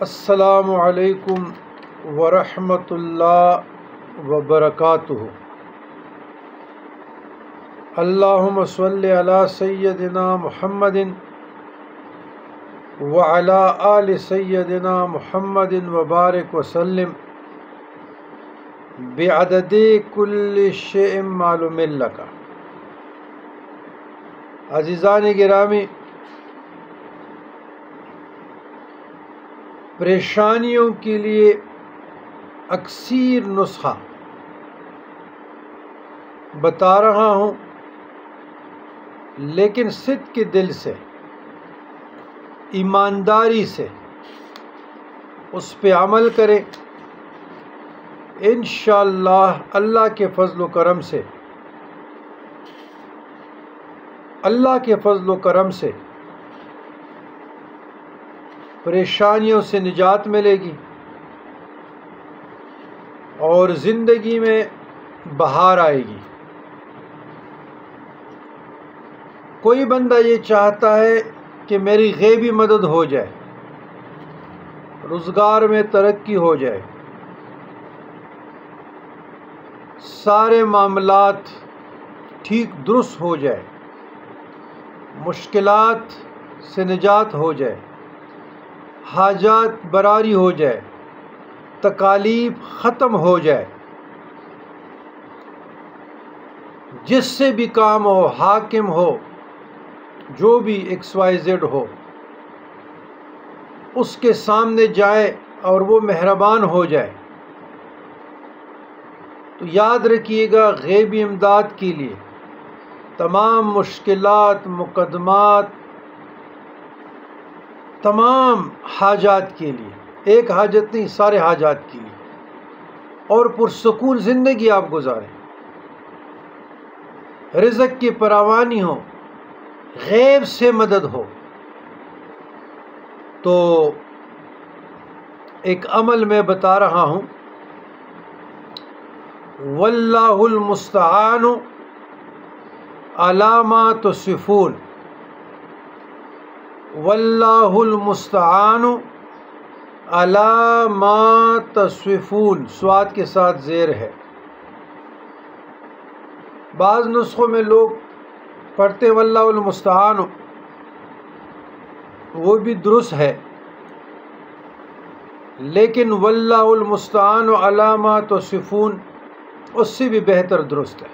السلام علیکم ورحمۃ اللہ وبرکاتہ۔ اللہم صلی علی سیدنا محمد وعلی آل سیدنا محمد وبارک وسلم بعدد کل شیء معلوم لک۔ عزیزان گرامی، پریشانیوں کے لیے اکثیر نسخہ بتا رہا ہوں، لیکن صدق کے دل سے، ایمانداری سے اس پہ عمل کریں۔ انشاءاللہ اللہ کے فضل و کرم سے، پریشانیوں سے نجات ملے گی اور زندگی میں بہار آئے گی۔ کوئی بندہ یہ چاہتا ہے کہ میری غیبی مدد ہو جائے، روزگار میں ترقی ہو جائے، سارے معاملات ٹھیک درست ہو جائے، مشکلات سے نجات ہو جائے، حاجات براری ہو جائے، تکالیف ختم ہو جائے، جس سے بھی کام ہو، حاکم ہو، جو بھی XYZ ہو، اس کے سامنے جائے اور وہ مہربان ہو جائے، تو یاد رکھیے گا غیبی امداد کے لیے تمام مشکلات، مقدمات، تمام حاجات کے لیے، ایک حاجت نہیں، سارے حاجات کے لیے، اور پرسکون زندگی آپ گزاریں، رزق کی فراوانی ہو، غیب سے مدد ہو۔ تو ایک عمل میں بتا رہا ہوں، واللہ المستعان علی ما تصفون، واللہ المستعان علی ما تصفون، صاد کے ساتھ زیر ہے۔ بعض نسخوں میں لوگ پڑھتے واللہ المستعان، وہ بھی درست ہے، لیکن واللہ المستعان علی ما تصفون اس سے بھی بہتر درست ہے۔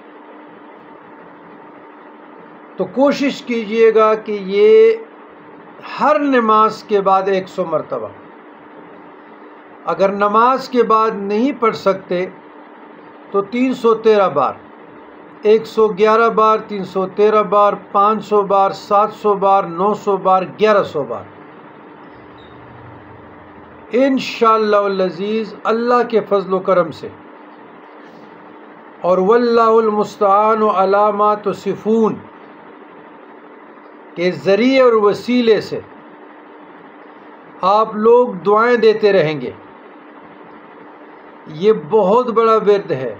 تو کوشش کیجئے گا کہ یہ ہر نماز کے بعد 100 مرتبہ، اگر نماز کے بعد نہیں پڑھ سکتے تو 313 بار، 111 بار، 313 بار، 500 بار، 700 بار، 900 بار، 1100 بار، انشاءاللہ العزیز اللہ کے فضل و کرم سے، اور واللہ المستعان علی ما تصفون کے ذریعے اور وسیلے سے آپ لوگ دعائیں دیتے رہیں گے۔ یہ بہت بڑا ورد ہے،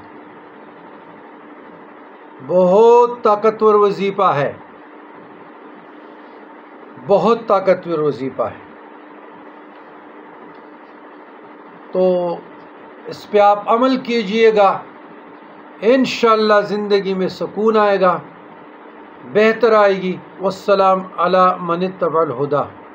بہت طاقتور وظیفہ ہے، بہت طاقتور وظیفہ ہے۔ تو اس پہ آپ عمل کیجئے گا، انشاءاللہ زندگی میں سکون آئے گا، بہتر آئے گی۔ والسلام علی من اتبع الہدی۔